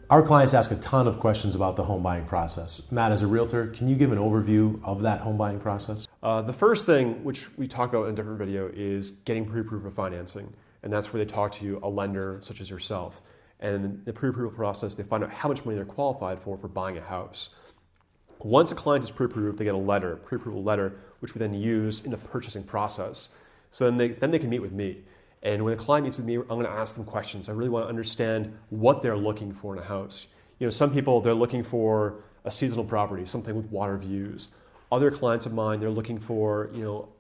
Our clients ask a ton of questions about the home buying process. Matt, as a realtor, can you give an overview of that home buying process? The first thing, which we talk about in a different video, is getting pre-approval financing. And that's where they talk to a lender such as yourself. And the pre-approval process, they find out how much money they're qualified for buying a house. Once a client is pre-approved, they get a letter, pre-approval letter, which we then use in the purchasing process. So then they can meet with me. And when a client meets with me, I'm going to ask them questions. I really want to understand what they're looking for in a house. Some people, they're looking for a seasonal property, something with water views. Other clients of mine, they're looking for,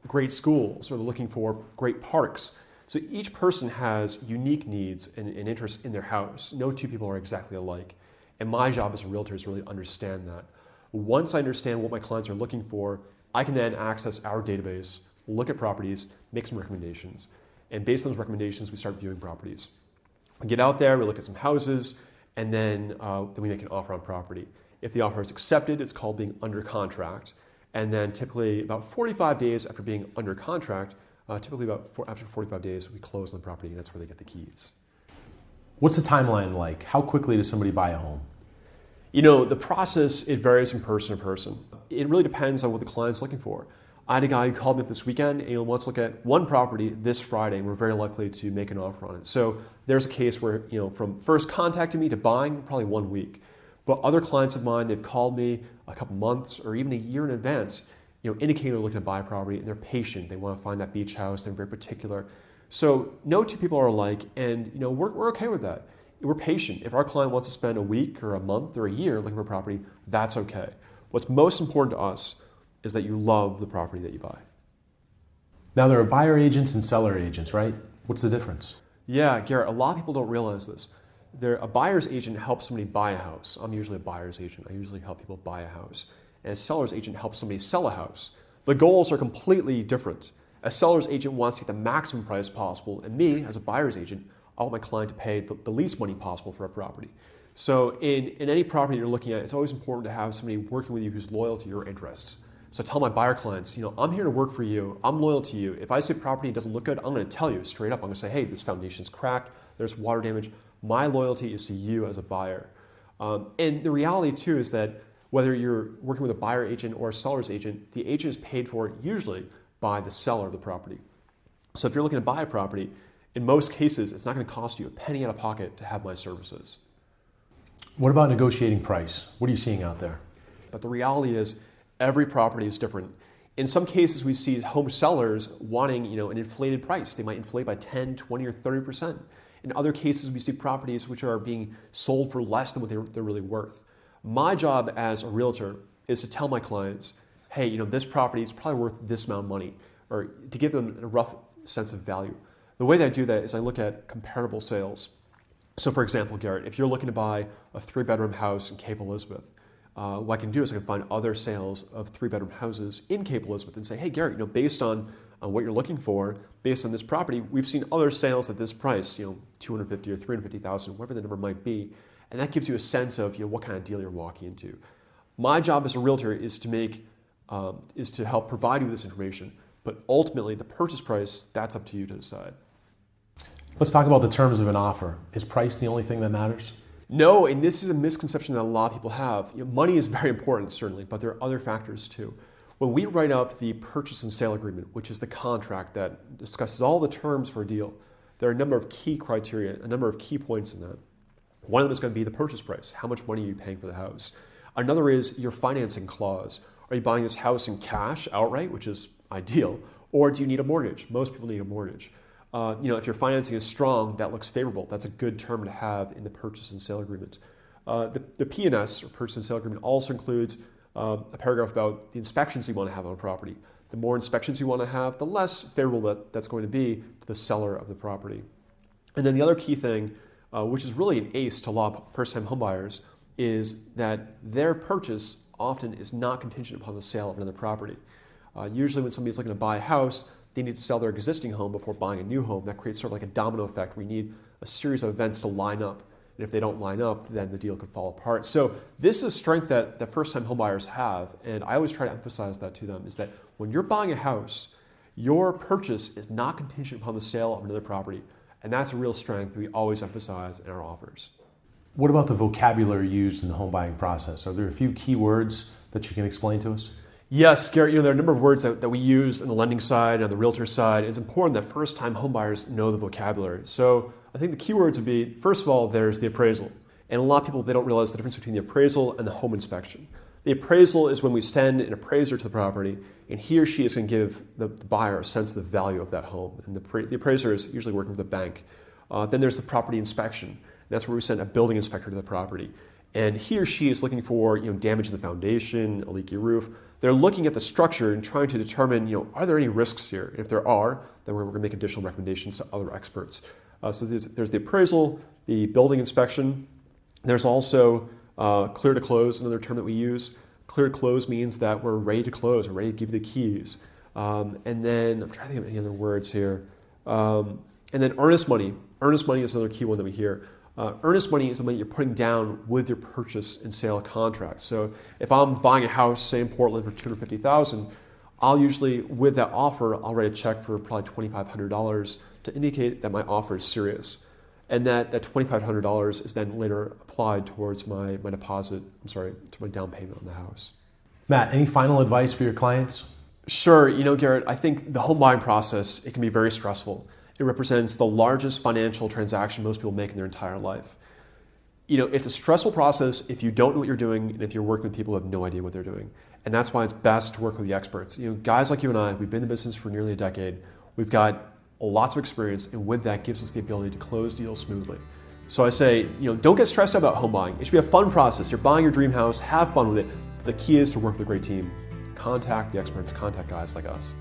great schools, or they're looking for great parks. So each person has unique needs and interests in their house. No two people are exactly alike. And my job as a realtor is to really understand that. Once I understand what my clients are looking for, I can then access our database, look at properties, make some recommendations. And based on those recommendations, we start viewing properties. We get out there, we look at some houses, and then we make an offer on property. If the offer is accepted, it's called being under contract. And then typically about 45 days after being under contract, after 45 days, we close on the property, and that's where they get the keys. What's the timeline like? How quickly does somebody buy a home? The process, it varies from person to person. It really depends on what the client's looking for. I had a guy who called me up this weekend and he wants to look at one property this Friday, and we're very likely to make an offer on it. So there's a case where, from first contacting me to buying, probably 1 week. But other clients of mine, they've called me a couple months or even a year in advance, indicating they're looking to buy a property, and they're patient. They want to find that beach house. They're very particular. So no two people are alike, and we're okay with that. We're patient. If our client wants to spend a week or a month or a year looking for a property, that's okay. What's most important to us is that you love the property that you buy. Now, there are buyer agents and seller agents, right? What's the difference? Yeah, Garrett, a lot of people don't realize this. A buyer's agent helps somebody buy a house. I'm usually a buyer's agent. I usually help people buy a house. And a seller's agent helps somebody sell a house. The goals are completely different. A seller's agent wants to get the maximum price possible, and me, as a buyer's agent, I want my client to pay the least money possible for a property. So in any property you're looking at, it's always important to have somebody working with you who's loyal to your interests. So I tell my buyer clients, I'm here to work for you. I'm loyal to you. If I see a property doesn't look good, I'm going to tell you straight up. I'm going to say, hey, this foundation's cracked. There's water damage. My loyalty is to you as a buyer. And the reality, too, is that whether you're working with a buyer agent or a seller's agent, the agent is paid for usually by the seller of the property. So if you're looking to buy a property, in most cases, it's not going to cost you a penny out of pocket to have my services. What about negotiating price? What are you seeing out there? But the reality is, every property is different. In some cases, we see home sellers wanting, an inflated price. They might inflate by 10, 20, or 30%. In other cases, we see properties which are being sold for less than what they're really worth. My job as a realtor is to tell my clients, hey, this property is probably worth this amount of money, or to give them a rough sense of value. The way that I do that is I look at comparable sales. So for example, Garrett, if you're looking to buy a 3-bedroom house in Cape Elizabeth, what I can do is I can find other sales of 3-bedroom houses in Cape Elizabeth and say, hey, Garrett, based on what you're looking for, based on this property, we've seen other sales at this price, $250,000 or $350,000, whatever the number might be. And that gives you a sense of what kind of deal you're walking into. My job as a realtor is to help provide you with this information, but ultimately the purchase price, that's up to you to decide. Let's talk about the terms of an offer. Is price the only thing that matters? No, and this is a misconception that a lot of people have. Money is very important, certainly, but there are other factors too. When we write up the purchase and sale agreement, which is the contract that discusses all the terms for a deal, there are a number of key criteria, a number of key points in that. One of them is going to be the purchase price. How much money are you paying for the house? Another is your financing clause. Are you buying this house in cash outright, which is ideal, or do you need a mortgage? Most people need a mortgage. If your financing is strong, that looks favorable. That's a good term to have in the purchase and sale agreement. The P&S, or purchase and sale agreement, also includes a paragraph about the inspections you want to have on a property. The more inspections you want to have, the less favorable that's going to be to the seller of the property. And then the other key thing, which is really an ace to a lot of first-time homebuyers, is that their purchase often is not contingent upon the sale of another property. Usually when somebody's looking to buy a house, they need to sell their existing home before buying a new home. That creates sort of like a domino effect where you need a series of events to line up. And if they don't line up, then the deal could fall apart. So this is a strength that first-time homebuyers have, and I always try to emphasize that to them, is that when you're buying a house, your purchase is not contingent upon the sale of another property. And that's a real strength we always emphasize in our offers. What about the vocabulary used in the home buying process? Are there a few key words that you can explain to us? Yes, Garrett, there are a number of words that we use on the lending side and on the realtor side. It's important that first-time homebuyers know the vocabulary. So I think the key words would be, first of all, there's the appraisal. And a lot of people, they don't realize the difference between the appraisal and the home inspection. The appraisal is when we send an appraiser to the property, and he or she is going to give the buyer a sense of the value of that home. And the appraiser is usually working with a bank. Then there's the property inspection. That's where we send a building inspector to the property. And he or she is looking for damage in the foundation, a leaky roof. They're looking at the structure and trying to determine, are there any risks here? If there are, then we're going to make additional recommendations to other experts. So there's the appraisal, the building inspection. There's also clear to close, another term that we use. Clear to close means that we're ready to close, we're ready to give you the keys. And then, I'm trying to think of any other words here. And then earnest money. Earnest money is another key one that we hear. Earnest money is the money you're putting down with your purchase and sale contract. So if I'm buying a house, say in Portland, for $250,000, I'll usually, with that offer, I'll write a check for probably $2,500 to indicate that my offer is serious. And that $2,500 is then later applied towards my deposit, to my down payment on the house. Matt, any final advice for your clients? Sure. Garrett, I think the home buying process, it can be very stressful. It represents the largest financial transaction most people make in their entire life. It's a stressful process if you don't know what you're doing and if you're working with people who have no idea what they're doing. And that's why it's best to work with the experts. Guys like you and I, we've been in the business for nearly a decade. We've got lots of experience, and with that gives us the ability to close deals smoothly. So I say, don't get stressed out about home buying. It should be a fun process. You're buying your dream house, have fun with it. The key is to work with a great team. Contact the experts, contact guys like us.